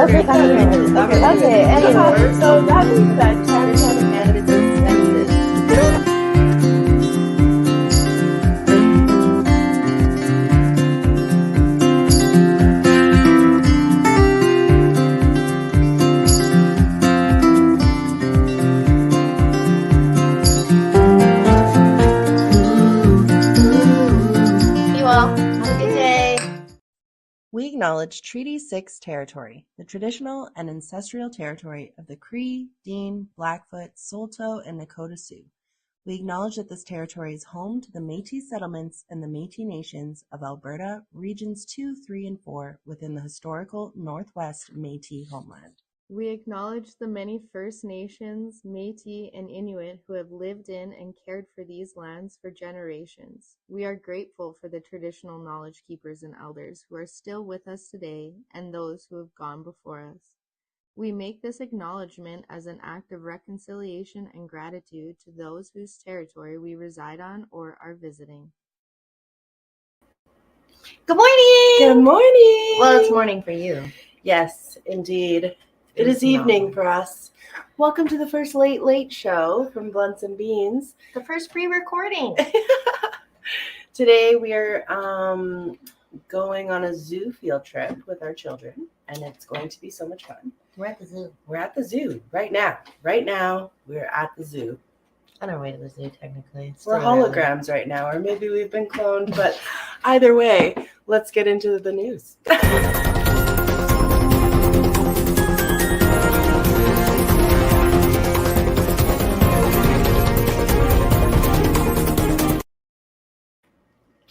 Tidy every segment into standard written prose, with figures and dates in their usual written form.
Okay, anyhow, so that means that cannabis is expensive. You all, have a good day. We acknowledge Treaty 6 territory, the traditional and ancestral territory of the Cree, Dean, Blackfoot, Saulteaux, and Nakota Sioux. We acknowledge that this territory is home to the Métis settlements and the Métis Nations of Alberta, Regions 2, 3, and 4 within the historical Northwest Métis homeland. We acknowledge the many First Nations, Métis, and Inuit who have lived in and cared for these lands for generations. We are grateful for the traditional knowledge keepers and elders who are still with us today and those who have gone before us. We make this acknowledgement as an act of reconciliation and gratitude to those whose territory we reside on or are visiting. Good morning. Good morning! Well, it's morning for you. Yes, indeed. It It's is evening not. for us. Welcome to the first late show from Blunts and Beans. The first pre-recording. Today we are going on a zoo field trip with our children, and it's going to be so much fun. We're at the zoo. We're at the zoo right now. Right now, we're at the zoo. On our way to the zoo, technically. It's We're still early. holograms right now, or maybe we've been cloned, but either way, let's get into the news.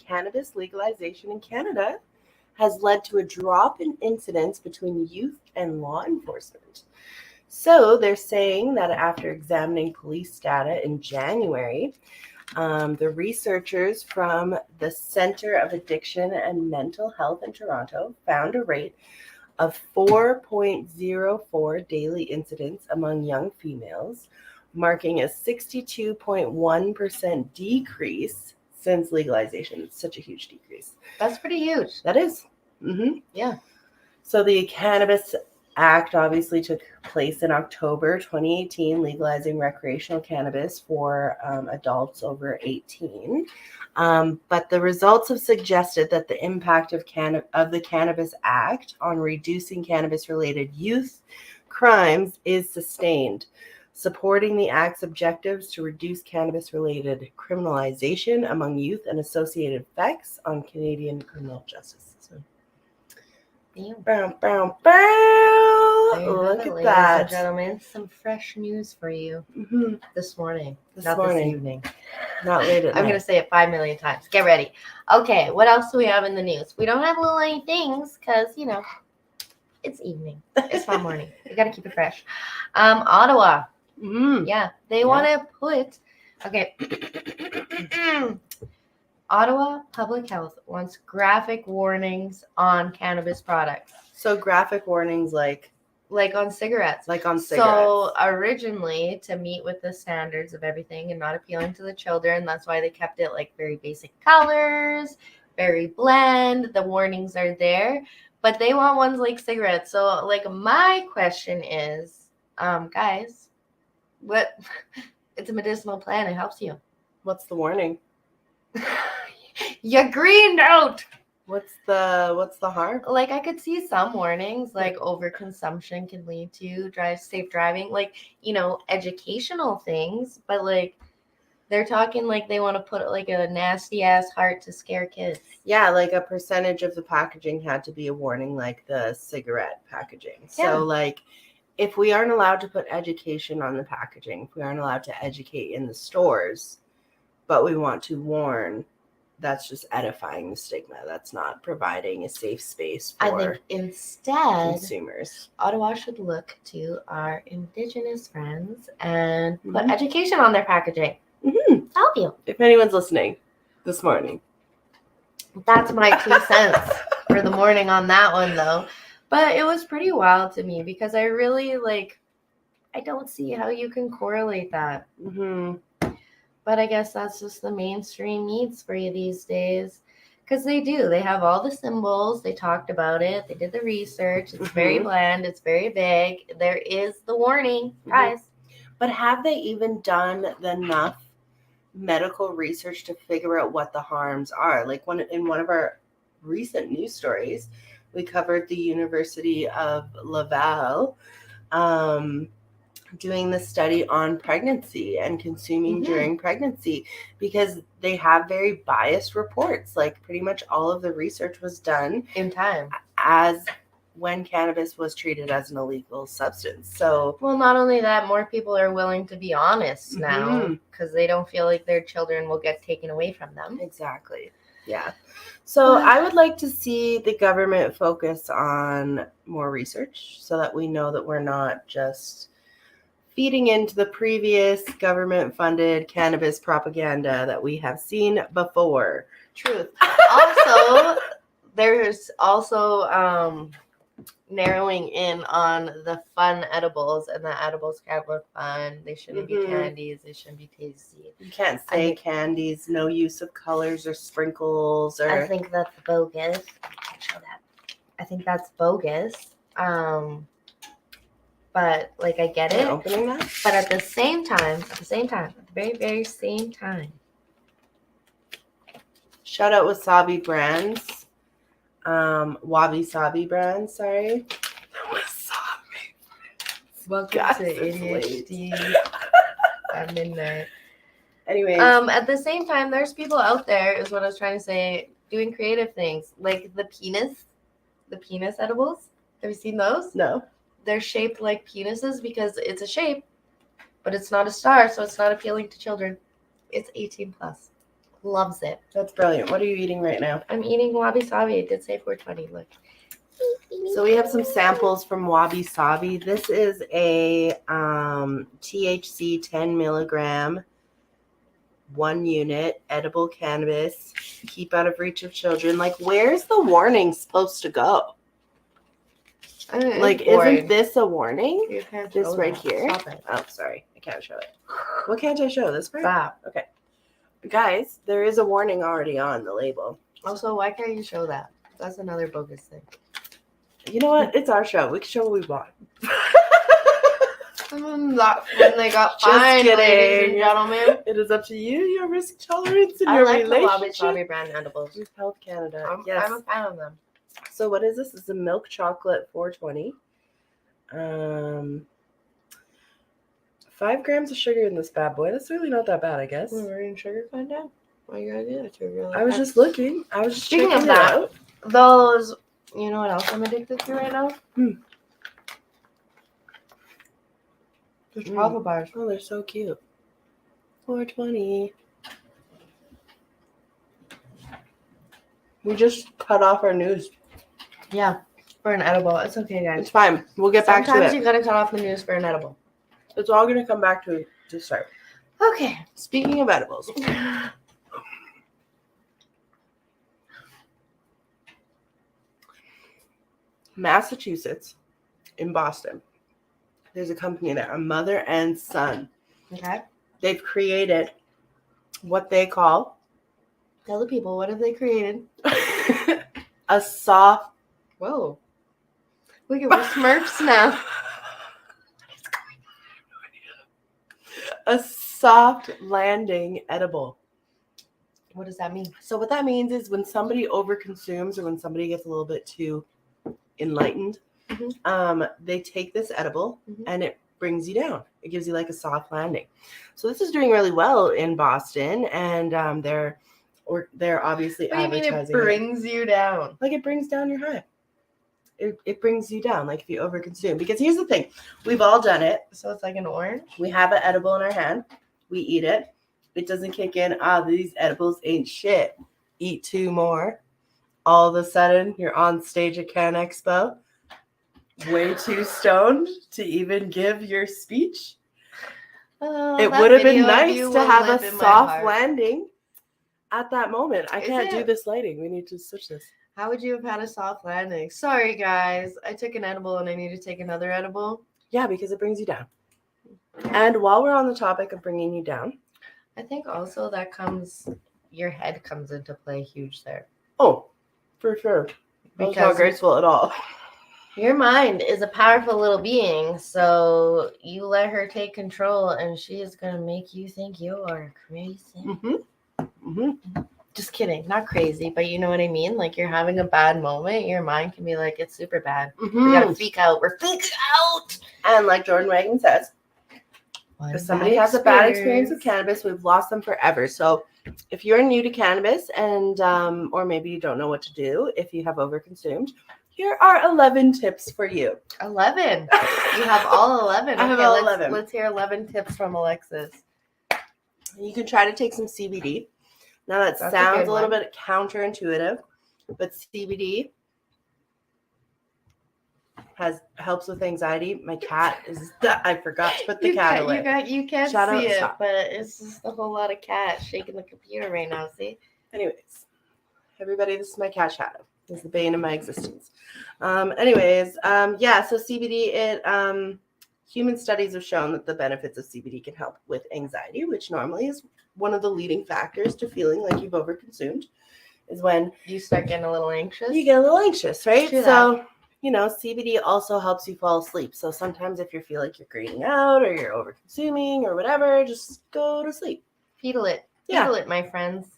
Cannabis legalization in Canada has led to a drop in incidents between youth and law enforcement. So they're saying that after examining police data in January, the researchers from the Center of Addiction and Mental Health in Toronto found a rate of 4.04 daily incidents among young females, marking a 62.1% decrease since legalization. It's such a huge decrease. That's pretty huge. That is. Mm-hmm. Yeah. So the Cannabis Act obviously took place in October 2018, legalizing recreational cannabis for adults over 18. But the results have suggested that the impact of the Cannabis Act on reducing cannabis-related youth crimes is sustained, supporting the Act's objectives to reduce cannabis-related criminalization among youth and associated effects on Canadian criminal justice. So, bow, bow, bow. There you have Look it, at ladies that. and gentlemen. Some fresh news for you this morning. This Not morning. this evening. Not late at I'm night. going to say it 5 million times. Get ready. Okay, what else do we have in the news? We don't have little any things because, it's evening. It's not morning. We got to keep it fresh. Ottawa. Yeah, they want to put, okay. Ottawa Public Health wants graphic warnings on cannabis products. So graphic warnings like on cigarettes. Like on cigarettes. So originally, to meet with the standards of everything and not appealing to the children, that's why they kept it like very basic colors, very bland. The warnings are there, but they want ones like cigarettes. So like my question is, guys, what? It's a medicinal plant. It helps you. What's the warning? You greened out. What's the harm? Like I could see some warnings, like overconsumption can lead to safe driving, like educational things. But like they're talking like they want to put like a nasty ass heart to scare kids. Yeah, like a percentage of the packaging had to be a warning, like the cigarette packaging. Yeah. So like, if we aren't allowed to put education on the packaging, if we aren't allowed to educate in the stores, but we want to warn, that's just edifying the stigma. That's not providing a safe space for I think instead consumers. Ottawa should look to our Indigenous friends and put education on their packaging. Help you. If anyone's listening this morning. That's my 2 cents for the morning on that one, though. But it was pretty wild to me because I really I don't see how you can correlate that. But I guess that's just the mainstream needs for you these days. Because they do. They have all the symbols. They talked about it. They did the research. It's very bland. It's very vague. There is the warning, guys. But have they even done enough medical research to figure out what the harms are? Like in one of our recent news stories, we covered the University of Laval doing the study on pregnancy and consuming during pregnancy, because they have very biased reports. Like pretty much all of the research was done In time. as when cannabis was treated as an illegal substance. So, Well, not only that, more people are willing to be honest now because they don't feel like their children will get taken away from them. exactly. Yeah. So I would like to see the government focus on more research so that we know that we're not just feeding into the previous government-funded cannabis propaganda that we have seen before. Truth. Also, there's also narrowing in on the fun edibles, and the edibles can't look fun. They shouldn't be candies. They shouldn't be tasty. You can't say candies, no use of colors or sprinkles. Or I think that's bogus. I can't show that. I think that's bogus. But like I get it. Opening that. But at the same time, at the very, very same time. Shout out Wasabi Brands. Wabi Sabi Brands, sorry. Wasabi. Welcome God, to it's ADHD at midnight. Anyways. At the same time, there's people out there, is what I was trying to say, doing creative things. Like the penis edibles. Have you seen those? No. They're shaped like penises because it's a shape, but it's not a star, so it's not appealing to children. It's 18 plus. Loves it. That's brilliant. What are you eating right now? I'm eating wabi sabi. It did say 420. Look. So we have some samples from Wabi Sabi. This is a THC 10 milligram, 1 unit edible cannabis. Keep out of reach of children. Like, where's the warning supposed to go? Like, isn't this a warning? You can't This show right that. here? Stop it. Oh, sorry. I can't show it. What can't I show? This part? Stop. Okay. Guys, there is a warning already on the label. Also, why can't you show that? That's another bogus thing. You know what? It's our show. We can show what we want. Not when they got Just fined, ladies and kidding. gentlemen. It is up to you, your risk tolerance, and I your like the Wabi relationship Sabi brand edibles. with Health Canada. I'm Yes. a fan of them. So what is this? It's a milk chocolate 420. 5 grams of sugar in this bad boy. That's really not that bad, I guess. We're in sugar content. Why you gotta do that to really? I was just looking. I was just Speaking checking of it that, out. those. You know what else I'm addicted to right now? The chocolate bars. Oh, they're so cute. 420. We just cut off our news. Yeah, for an edible. It's okay, guys. It's fine. We'll get back to Sometimes it. you gotta cut off the news for an edible. It's all going to come back to start. Okay. Speaking of edibles. Massachusetts, in Boston, there's a company there, a mother and son. Okay. They've created what they call Tell the people, what have they created? a soft. Whoa. Look at we're Smurfs now. A soft landing edible. What does that mean? So what that means is when somebody overconsumes or when somebody gets a little bit too enlightened, they take this edible and it brings you down. It gives you like a soft landing. So this is doing really well in Boston, and they're obviously What do you mean advertising. it brings you down? Like it brings down your high. It brings you down, like if you overconsume. Because here's the thing, we've all done it. So it's like an orange? We have an edible in our hand. We eat it. It doesn't kick in. These edibles ain't shit. Eat 2 more. All of a sudden, you're on stage at Can Expo, way too stoned to even give your speech. It would have been nice to have a soft landing at that moment. I can't do this lighting. We need to switch this. How would you have had a soft landing? Sorry, guys. I took an edible and I need to take another edible. Yeah, because it brings you down. And while we're on the topic of bringing you down, I think also that your head comes into play huge there. Oh, for sure. That was not Because graceful at all. your mind is a powerful little being, so you let her take control, and she is gonna make you think you are crazy. Just kidding, not crazy, but you know what I mean. Like you're having a bad moment, your mind can be like, "It's super bad. We gotta freak out. We're freaking out." And like Jordan Wagon says, if somebody has a bad experience with cannabis, we've lost them forever. So if you're new to cannabis and or maybe you don't know what to do if you have overconsumed, here are 11 tips for you. 11. You have all 11. I have all 11. Let's hear 11 tips from Alexis. You can try to take some CBD. Now that That's sounds a little bit counterintuitive, but CBD helps with anxiety. My cat is I forgot to put the cat away. You can't Shout out, see it, stop. but it's just a whole lot of cats shaking the computer right now. See? Anyways, everybody, this is my cat Shadow. It's the bane of my existence. So CBD, human studies have shown that the benefits of CBD can help with anxiety, which normally is one of the leading factors to feeling like you've overconsumed, is when You start getting a little anxious. you get a little anxious, right? True So, CBD also helps you fall asleep. So sometimes if you feel like you're greening out or you're overconsuming or whatever, just go to sleep. Fetal it. Yeah. Fetal it, my friends.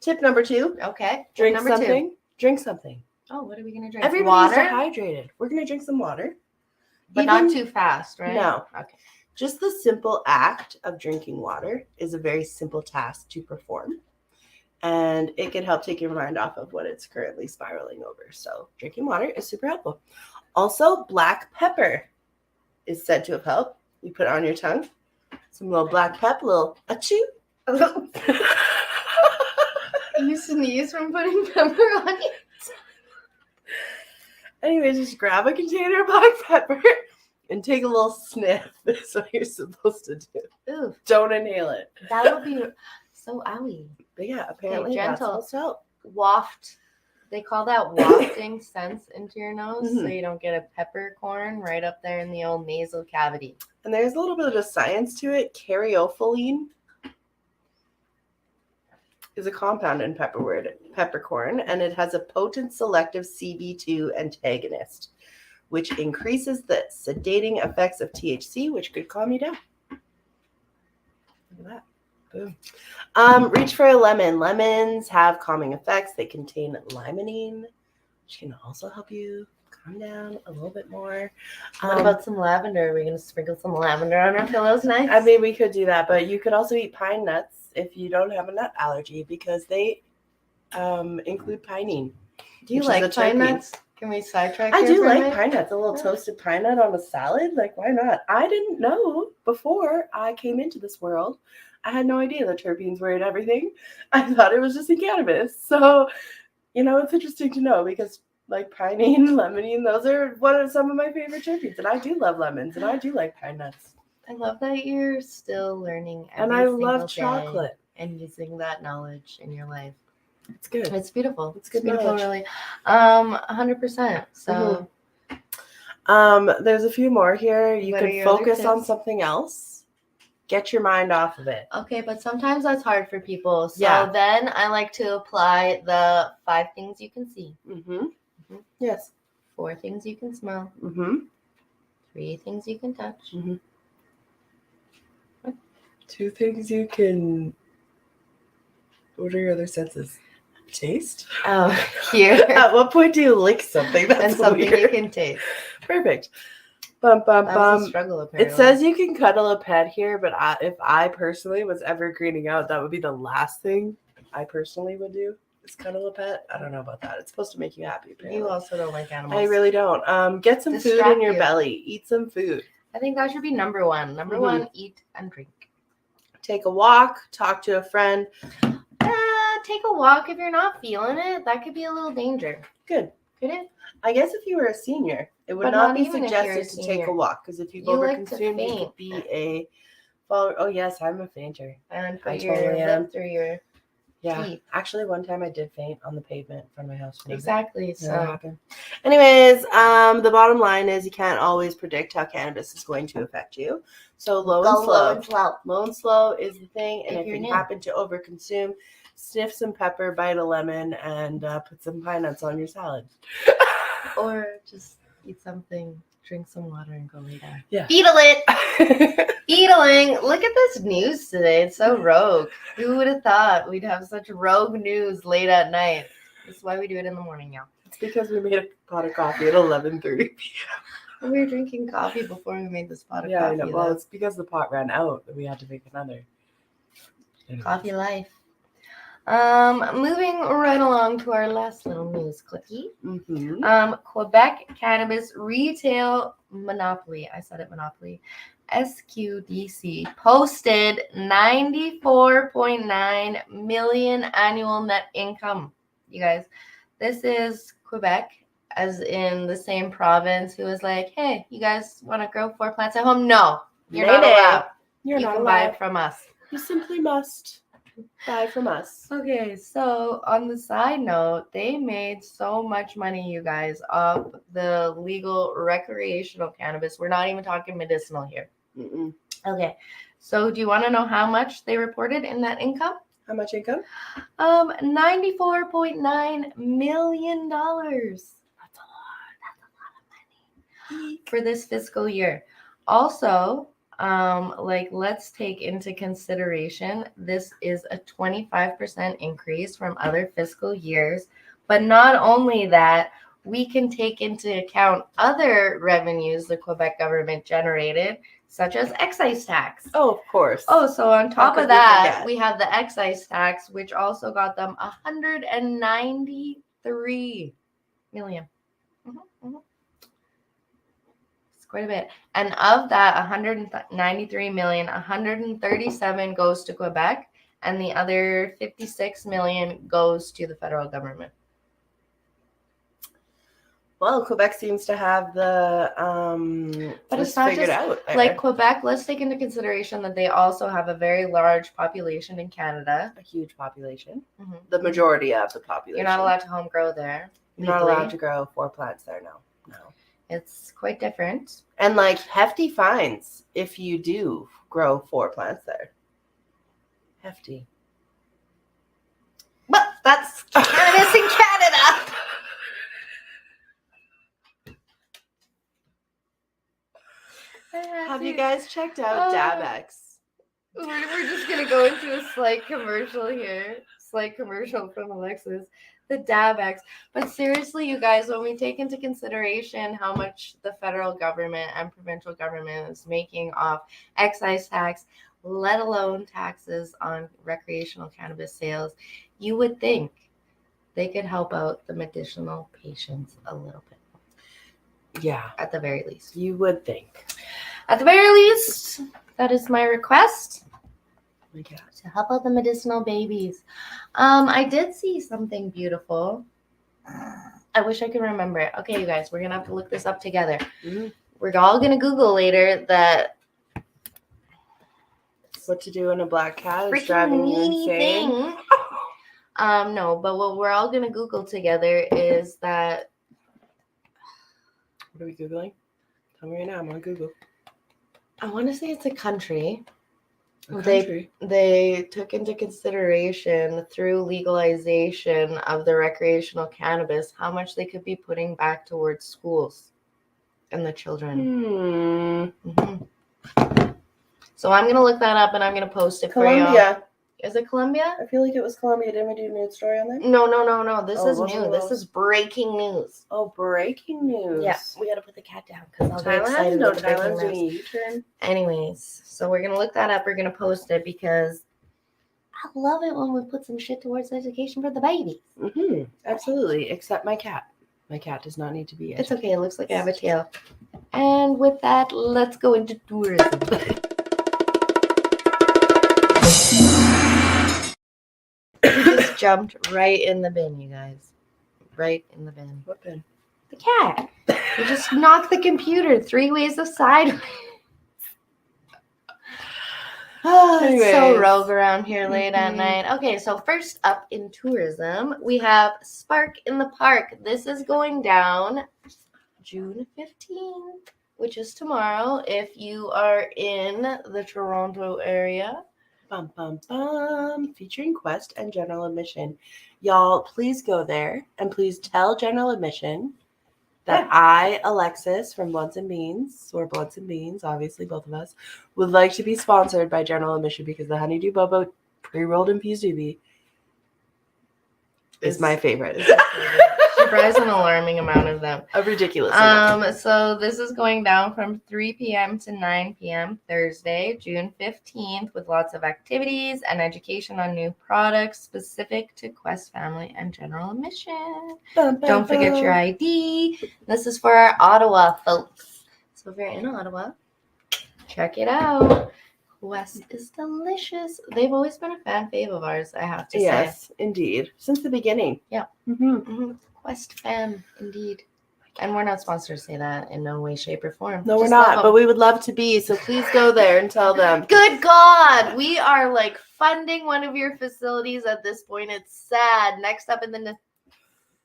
Tip number 2. Okay. Drink number something. 2. Drink something. Oh, what are we going to drink? Everybody's Water? dehydrated. We're going to drink some water. But not too fast, right? No. Okay. Just the simple act of drinking water is a very simple task to perform. And it can help take your mind off of what it's currently spiraling over. So drinking water is super helpful. Also, black pepper is said to have helped. You put it on your tongue. Some little black pep, little achoo. You sneeze from putting pepper on it? Anyways, just grab a container of black pepper and take a little sniff. That's what you're supposed to do. Ooh, Don't inhale it. that would be so owie. But yeah, apparently that's gentle. supposed to help. Waft. They call that wafting scents into your nose, so Mhm. you don't get a peppercorn right up there in the old nasal cavity. And there's a little bit of science to it. Caryophyllene is a compound in peppercorn, and it has a potent selective CB2 antagonist, which increases the sedating effects of THC, which could calm you down. Look at that. Boom. Reach for a lemon. Lemons have calming effects. They contain limonene, which can also help you calm down a little bit more. What about some lavender? Are we going to sprinkle some lavender on our pillows next? I mean, we could do that, but you could also eat pine nuts if you don't have a nut allergy because they include pinene. Do you which is like a pine terpene. nuts? Can we sidetrack I here do for a like minute? pine nuts. A little toasted pine nut on a salad. Like, why not? I didn't know before I came into this world. I had no idea the terpenes were in everything. I thought it was just in cannabis. So, it's interesting to know because like pinene, limonene, those are some of my favorite terpenes. And I do love lemons and I do like pine nuts. I love that you're still learning every And I single love day chocolate. and using that knowledge in your life. It's good. It's beautiful. It's good beautiful, knowledge. really. 100%. So There's a few more here. You What are could your other focus on tips? something else. Get your mind off of it. okay, but sometimes that's hard for people. So Yeah. then I like to apply the 5 things you can see, Mm-hmm. Yes. 4 things you can smell, Mm-hmm. 3 things you can touch. 2 things you can. What are your other senses? Taste? Oh, here. At what point do you lick something? That's And something weird. you can taste. Perfect. Bum, bum, That was a bum. struggle, apparently. It says you can cuddle a pet here, but if I personally was ever greening out, that would be the last thing I personally would do. Is cuddle a pet. I don't know about that. It's supposed to make you happy. Apparently. You also don't like animals. I really don't. Get some food Distract in your you. belly. Eat some food. I think that should be number 1. Number 1, eat and drink. Take a walk. Talk to a friend. Take a walk if you're not feeling it. That could be a little danger. Good. Could it? I guess if you were a senior, it would But not not be even if you're a suggested to take senior. a walk because if you've You like to overconsumed, you faint. could be a follower. Oh yes, I'm a fainter. And put I your totally am. lip through your Yeah. teeth. Actually, one time I did faint on the pavement in front of my house. Exactly. So So happened. Anyways, the bottom line is you can't always predict how cannabis is going to affect you. So low and slow. slow. Low and slow is the thing, and If if you're you new. happen to overconsume, sniff some pepper, bite a lemon, and put some pine nuts on your salad. Or just eat something, drink some water, and go lay down. Yeah. Beetle it! Beetling! Look at this news today. It's so rogue. Who would have thought we'd have such rogue news late at night? This is why we do it in the morning now. It's because we made a pot of coffee at 11:30 p.m. We were drinking coffee before we made this pot of Yeah, coffee. I know. Well, it's because the pot ran out that we had to make another. Anyway. Coffee life. Moving right along to our last little news clicky. Mm-hmm. Quebec Cannabis Retail Monopoly. I said it monopoly. SQDC posted 94.9 million annual net income. You guys, this is Quebec, as in the same province, who was like, hey, you guys want to grow 4 plants at home? No, you're not allowed. You're you not can allowed. buy it from us. You simply must buy from us. Okay, so on the side note, they made so much money, you guys, off the legal recreational cannabis. We're not even talking medicinal here. Mm-mm. Okay, so do you want to know how much they reported in that income? How much income? $94.9 million. That's a lot. That's a lot of money for this fiscal year. Also, let's take into consideration this is a 25% increase from other fiscal years. But not only that, we can take into account other revenues the Quebec government generated, such as excise tax. Oh, of course. Oh, so on top could of we that, forget? we have the excise tax, which also got them $193 million. It's quite a bit. And of that 193 million, 137 goes to Quebec, and the other 56 million goes to the federal government. Well, Quebec seems to have the But this it's not figured just out there. like Quebec. Let's take into consideration that they also have a very large population in Canada. A huge population. Mm-hmm. The majority of the population. You're not allowed to home grow there. You're not allowed to grow 4 plants there. No. It's quite different. And like hefty fines if you do grow 4 plants there. Hefty. But that's cannabis in Canada. Have you guys checked out Dabex? We're just going to go into a slight commercial here. Slight commercial from Alexis. The Dabex. But seriously, you guys, when we take into consideration how much the federal government and provincial government is making off excise tax, let alone taxes on recreational cannabis sales, you would think they could help out the medicinal patients a little bit. Yeah. At the very least. You would think. At the very least, that is my request. Yeah. To help out the medicinal babies. I did see something beautiful. I wish I could remember it. Okay, you guys, we're going to have to look this up together. Mm-hmm. We're all going to Google later that what to do when a black cat is freaking driving you weenie insane. thing. No, but what we're all going to Google together is that. What are we Googling? Tell me right now. I'm on Google. I want to say it's a country. A country. They took into consideration through legalization of the recreational cannabis how much they could be putting back towards schools and the children. Mm-hmm. So I'm going to look that up and I'm going to post it for you. Colombia. Is it Colombia? I feel like it was Colombia. Didn't we do a news story on there? No. This is wasn't new. it? This is breaking news. Oh, breaking news. Yeah, we got to put the cat down because I'll be Thailand? excited No, with the breaking Thailand's news. doing a U-turn. Anyways, so we're going to look that up. We're going to post it because I love it when we put some shit towards education for the baby. Mm-hmm. Absolutely. Except my cat. My cat does not need to be It's okay. It looks like I have a tail. And with that, let's go into tourism. Just jumped right in the bin, you guys. Right in the bin. What bin? The cat. You just knocked the computer 3 ways of sideways. Oh, it's so rogue around here late at night. Okay, so first up in tourism, we have Spark in the Park. This is going down June 15th, which is tomorrow. If you are in the Toronto area, Bum, bum, bum. Featuring Quest and General Admission. Y'all, please go there and please tell General Admission that I, Alexis from Blunts and Beans, or Blunts and Beans, obviously both of us, would like to be sponsored by General Admission because the Honeydew Bobo pre-rolled infused doobie is my favorite. She buys an alarming amount of them. A ridiculous amount. So this is going down from 3 p.m. to 9 p.m. Thursday, June 15th, with lots of activities and education on new products specific to Quest Family and General Admission. Don't forget your ID. This is for our Ottawa folks. So if you're in Ottawa, check it out. Quest is delicious. They've always been a fan fave of ours, I have to say. Yes, indeed. Since the beginning. Yeah. Mm-hmm. Quest fan, indeed. And we're not sponsored to say that in no way, shape, or form. No, we're Just not, love but them. we would love to be. So please go there and tell them. Good God, we are like funding one of your facilities at this point. It's sad. Next up in the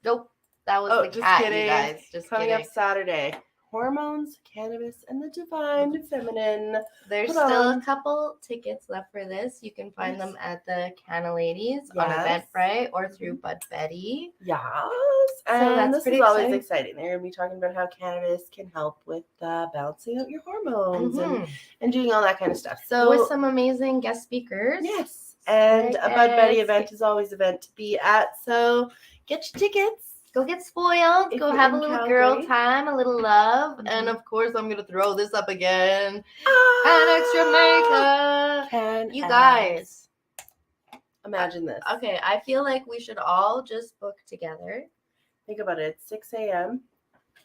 nope, that was the just cat. kidding. You guys, just Coming kidding. up Saturday. Hormones, cannabis, and the divine feminine. There's Hold still on. a couple tickets left for this. You can find them at the Canna Ladies on Yes. Eventbrite or through Bud Betty. Yes. So And that's this pretty is always exciting. exciting. They're going to be talking about how cannabis can help with balancing out your hormones Mhm. and doing all that kind of stuff. So, With some amazing guest speakers. yes. And a Bud Betty Yes. event is always an event to be at. So get your tickets. Go get spoiled. If Go you're have a in little girl Calgary. time, a little love. Mhm. And of course, I'm going to throw this up again. Ah! Jamaica. Can You ask. guys. Imagine this. Okay, I feel like we should all just book together. Think about it. It's 6 a.m.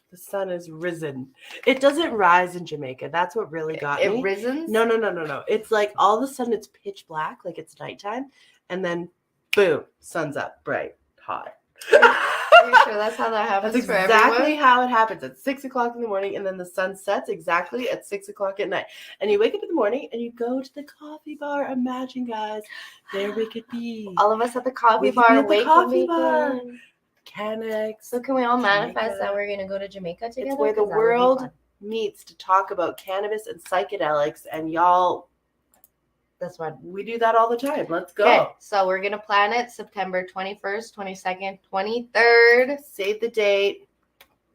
The sun is risen. It doesn't rise in Jamaica. That's what really got me. It risens? No. It's like all of a sudden it's pitch black, like it's nighttime, and then boom, sun's up, bright, hot. Are you sure that's how that happens That's for exactly everyone? how it happens. At 6 o'clock in the morning, and then the sun sets exactly at 6 o'clock at night. And you wake up in the morning and you go to the coffee bar. Imagine, guys, there we could be. All of us at the coffee We could be bar, at the wake coffee bar. weekend. Mechanics. So can we all manifest Jamaica. that we're going to go to Jamaica together? It's where the 'Cause that would be world fun. meets to talk about cannabis and psychedelics, and y'all, That's what. we do that all the time. Let's go. Okay, so we're going to plan it September 21st, 22nd, 23rd. Save the date.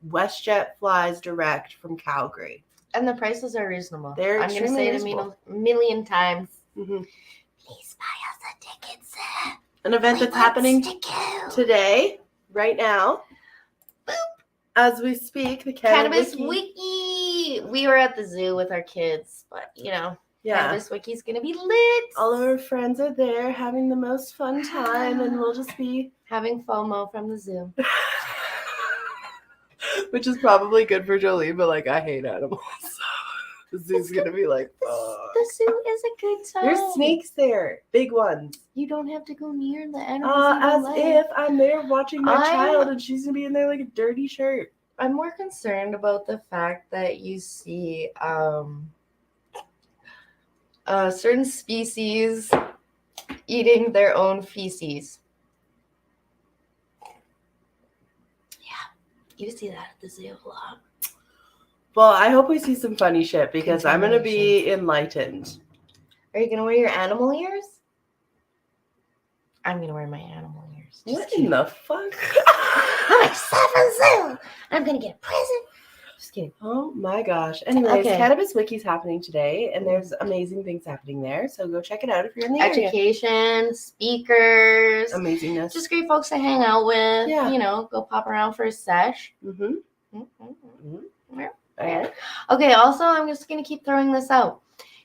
WestJet flies direct from Calgary. And the prices are reasonable. They're I'm going to extremely say it reasonable. a million times. Mhm. Please buy us the tickets. An event that's happening today, right now, as we speak. The Cannabis Wiki. Wiki. We were at the zoo with our kids, but Yeah. Cannabis Wiki's going to be lit. All of our friends are there having the most fun time, and we'll just be, Having FOMO from the zoo. which is probably good for Jolie, but like I hate animals. The zoo's gonna be like, fuck. The zoo is a good time. There's snakes there, big ones. You don't have to go near the animals. As if I'm there watching my I'm- child and she's gonna be in there like a dirty shirt. I'm more concerned about the fact that you see certain species eating their own feces. Yeah, you see that at the zoo a lot. Well, I hope we see some funny shit because I'm gonna be enlightened. Are you gonna wear your animal ears? I'm gonna wear my animal ears. Just What kidding. in the fuck? I'm excited for the zoo. I'm gonna get a present. Just kidding. Oh my gosh. Anyways, Okay. Cannabis Wiki's happening today, and there's amazing things happening there. So go check it out if you're in the area. Education, speakers, Amazingness. just great folks to hang out with. Yeah. Go pop around for a sesh. Mm-hmm. Yeah. Alright. Okay, also, I'm just going to keep throwing this out.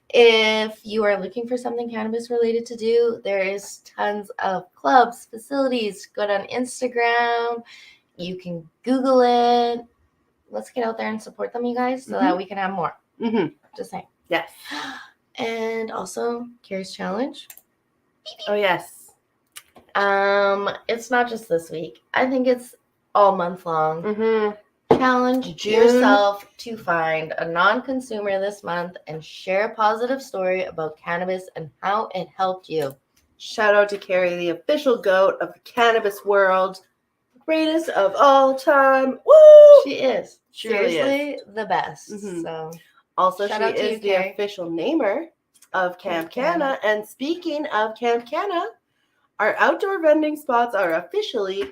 If you are looking for something cannabis related to do, there is tons of clubs, facilities. Go on Instagram. You can Google it. Let's get out there and support them, you guys, so that we can have more. Mm-hmm. Just saying. Yes. And also, Curious Challenge. Oh yes. It's not just this week. I think it's all month long. Mm-hmm. Challenge June. yourself to find a non-consumer this month and share a positive story about cannabis and how it helped you. Shout out to Carrie, the official goat of the cannabis world. Greatest of all time. Woo! She is. She really Seriously, the best. Mhm. So Also, Shout she out to is you, the Carrie. official namer of Camp Canna. And speaking of Camp Canna, our outdoor vending spots are officially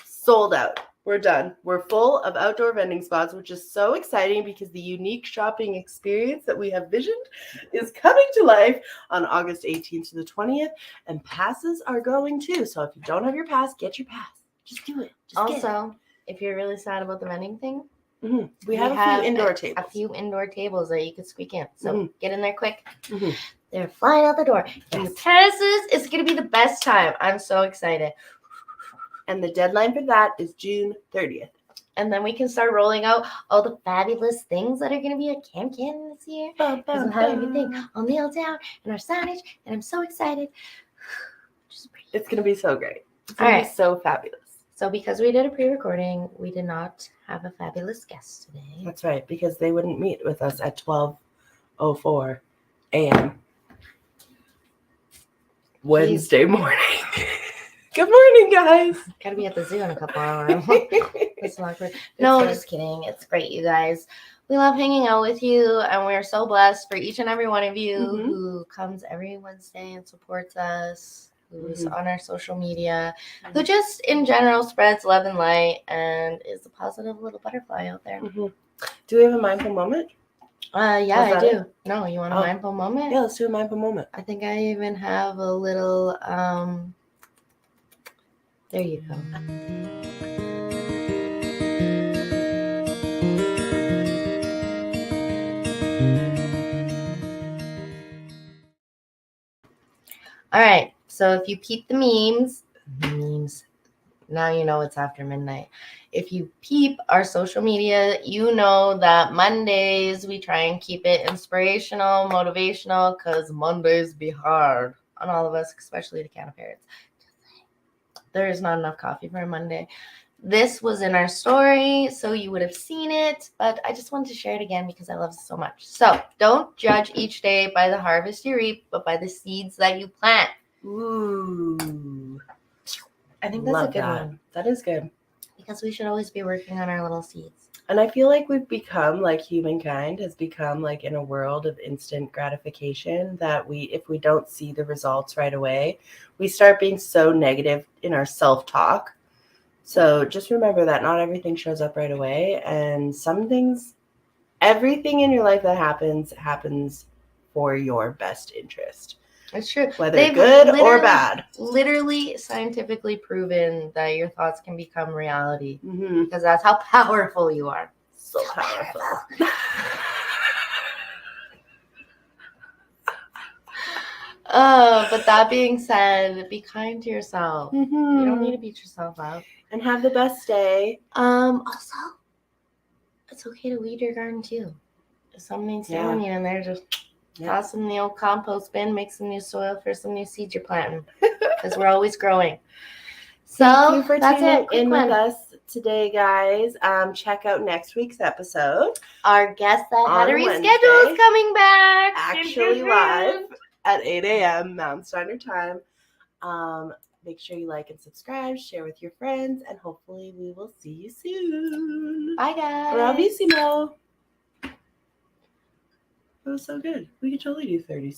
sold out. We're done. We're full of outdoor vending spots, which is so exciting because the unique shopping experience that we have visioned is coming to life on August 18th to the 20th, and passes are going too. So if you don't have your pass, get your pass. Just do it. Just get it. Also, if you're really sad about the vending thing, we have a few indoor tables. A few indoor tables that you could squeak in. So get in there quick. Mhm. They're flying out the door. Get your passes. It's going to be the best time. I'm so excited. And the deadline for that is June 30th. And then we can start rolling out all the fabulous things that are going to be at Camp Canada this year. Because we'll have everything all nailed down and our signage. And I'm so excited. It's going to be so great. It's going to be so fabulous. So because we did a pre-recording, we did not have a fabulous guest today. That's right, because they wouldn't meet with us at 12:04 a.m. Wednesday morning. Good morning, guys. Gotta be at the zoo in a couple hours. That's awkward. No, just kidding. It's great, you guys. We love hanging out with you, and we're so blessed for each and every one of you who comes every Wednesday and supports us, who's on our social media, who just in general spreads love and light and is a positive little butterfly out there. Do we have a mindful moment? Yeah, I do. No, you want a mindful moment? Yeah, let's do a mindful moment. I think I even have a little there you go. All right. So if you peep the memes, now you know it's after midnight. If you peep our social media, you know that Mondays we try and keep it inspirational, motivational, because Mondays be hard on all of us, especially the Canna parents. There is not enough coffee for a Monday. This was in our story, so you would have seen it, but I just wanted to share it again because I love it so much. So don't judge each day by the harvest you reap, but by the seeds that you plant. Ooh. I think that's a good one. That is good. Because we should always be working on our little seeds. And I feel like we've become, like humankind has become, like in a world of instant gratification that if we don't see the results right away, we start being so negative in our self-talk. So just remember that not everything shows up right away. And some things, everything in your life that happens for your best interest. It's true. Whether good or bad. Literally scientifically proven that your thoughts can become reality. Because that's how powerful you are. So powerful. But that being said, be kind to yourself. You don't need to beat yourself up. And have the best day. Also, it's okay to weed your garden too. If something needs doing in there, just toss them in the old compost bin, make some new soil for some new seeds you're planting. Because we're always growing. So thank you for that's tuning it. in with us today, guys. Check out next week's episode. Our guest that had to reschedule is coming back. Actually live at 8 a.m. Mountain Standard Time. Make sure you like and subscribe, share with your friends, and hopefully we will see you soon. Bye, guys. Bravissimo. That was so good. We could totally do 30.